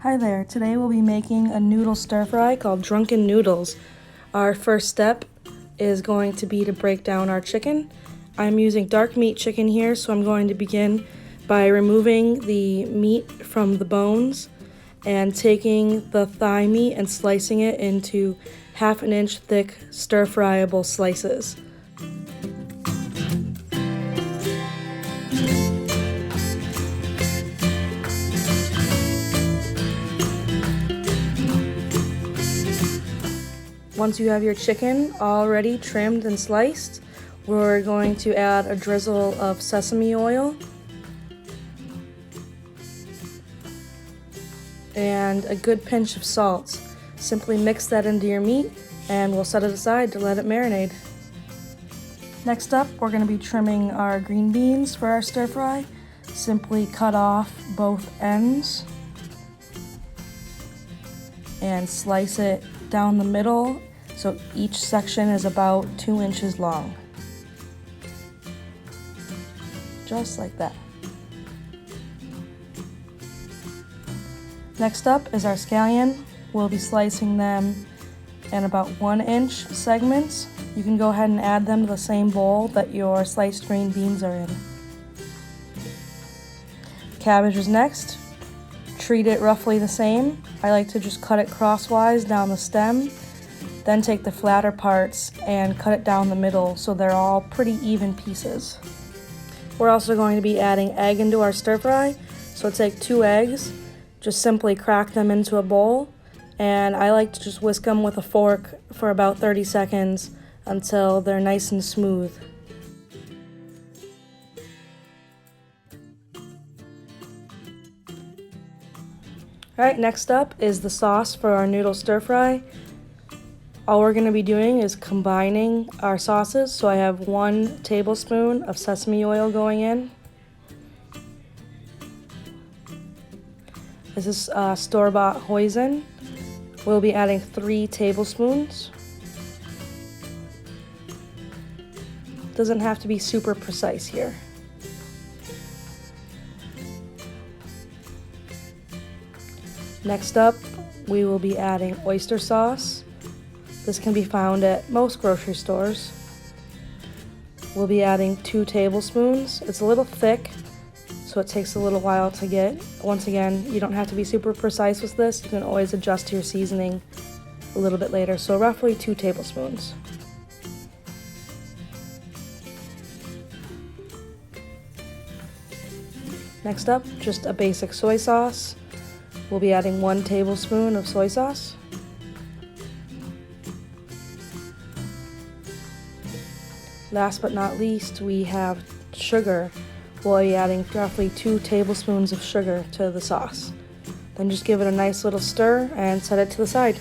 Hi there, today we'll be making a noodle stir fry called Drunken noodles. Our first step is going to be to break down our chicken. I'm using dark meat chicken here, so I'm going to begin by removing the meat from the bones and taking the thigh meat and slicing it into 1/2 inch thick stir fryable slices. Once you have your chicken already trimmed and sliced, we're going to add a drizzle of sesame oil and a good pinch of salt. Simply mix that into your meat and we'll set it aside to let it marinate. Next up, we're going to be trimming our green beans for our stir fry. Simply cut off both ends and slice it down the middle so each section is about 2 inches long. Just like that. Next up is our scallion. We'll be slicing them in about 1 inch segments. You can go ahead and add them to the same bowl that your sliced green beans are in. Cabbage is next. Treat it roughly the same. I like to just cut it crosswise down the stem, then take the flatter parts and cut it down the middle so they're all pretty even pieces. We're also going to be adding egg into our stir fry, so take 2 eggs, just simply crack them into a bowl, and I like to just whisk them with a fork for about 30 seconds until they're nice and smooth. Alright, next up is the sauce for our noodle stir fry. All we're going to be doing is combining our sauces. So I have 1 tablespoon of sesame oil going in. This is store-bought hoisin. We'll be adding 3 tablespoons. Doesn't have to be super precise here. Next up, we will be adding oyster sauce. This can be found at most grocery stores. We'll be adding 2 tablespoons. It's a little thick, so it takes a little while to get. Once again, you don't have to be super precise with this. You can always adjust your seasoning a little bit later. So roughly 2 tablespoons. Next up, just a basic soy sauce. We'll be adding 1 tablespoon of soy sauce. Last but not least, we have sugar. We'll be adding roughly 2 tablespoons of sugar to the sauce. Then just give it a nice little stir and set it to the side.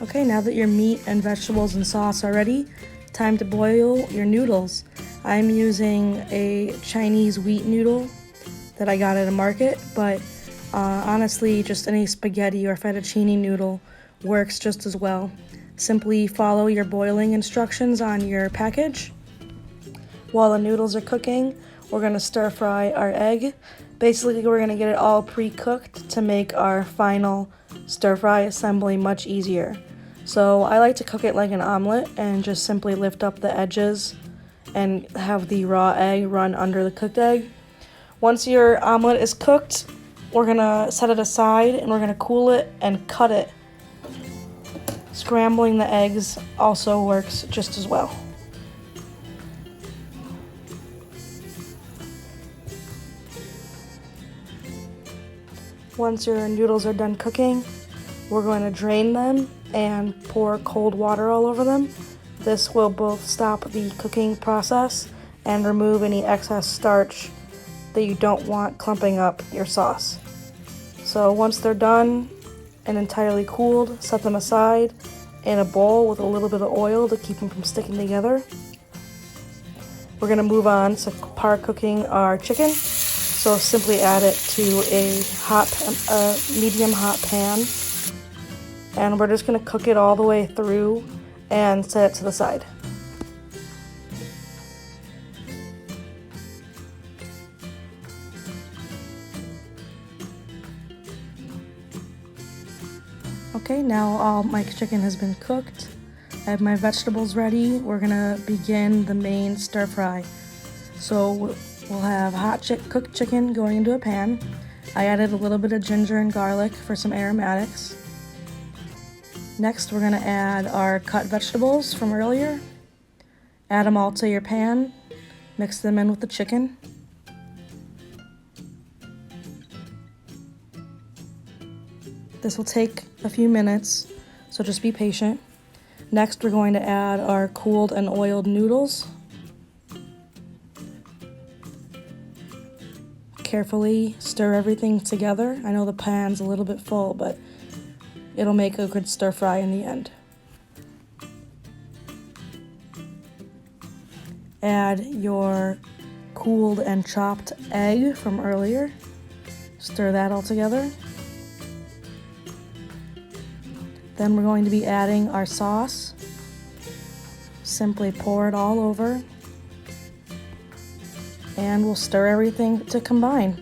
Okay, now that your meat and vegetables and sauce are ready, time to boil your noodles. I'm using a Chinese wheat noodle that I got at a market, but honestly, just any spaghetti or fettuccine noodle works just as well. Simply follow your boiling instructions on your package. While the noodles are cooking, we're going to stir fry our egg. Basically, we're going to get it all pre-cooked to make our final stir fry assembly much easier. So I like to cook it like an omelet and just simply lift up the edges and have the raw egg run under the cooked egg. Once your omelet is cooked, we're gonna set it aside and we're gonna cool it and cut it. Scrambling the eggs also works just as well. Once your noodles are done cooking, we're going to drain them and pour cold water all over them. This will both stop the cooking process and remove any excess starch that you don't want clumping up your sauce. So once they're done and entirely cooled, set them aside in a bowl with a little bit of oil to keep them from sticking together. We're going to move on to par cooking our chicken. So simply add it to a medium hot pan, and we're just going to cook it all the way through and set it to the side. Okay, now all my chicken has been cooked. I have my vegetables ready. We're gonna begin the main stir fry. So we'll have cooked chicken going into a pan. I added a little bit of ginger and garlic for some aromatics. Next, we're gonna add our cut vegetables from earlier. Add them all to your pan. Mix them in with the chicken. This will take a few minutes, so just be patient. Next, we're going to add our cooled and oiled noodles. Carefully stir everything together. I know the pan's a little bit full, but it'll make a good stir fry in the end. Add your cooled and chopped egg from earlier. Stir that all together. Then we're going to be adding our sauce. Simply pour it all over. And we'll stir everything to combine.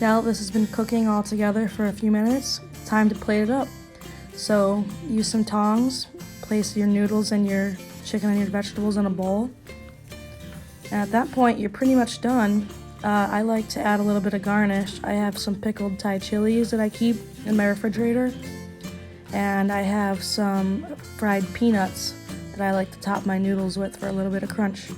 Now that this has been cooking all together for a few minutes, time to plate it up. So use some tongs, place your noodles and your chicken and your vegetables in a bowl. And at that point, you're pretty much done. I like to add a little bit of garnish. I have some pickled Thai chilies that I keep in my refrigerator. And I have some fried peanuts that I like to top my noodles with for a little bit of crunch.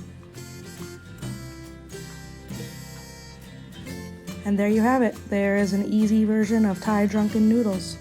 And there you have it. There is an easy version of Thai drunken noodles.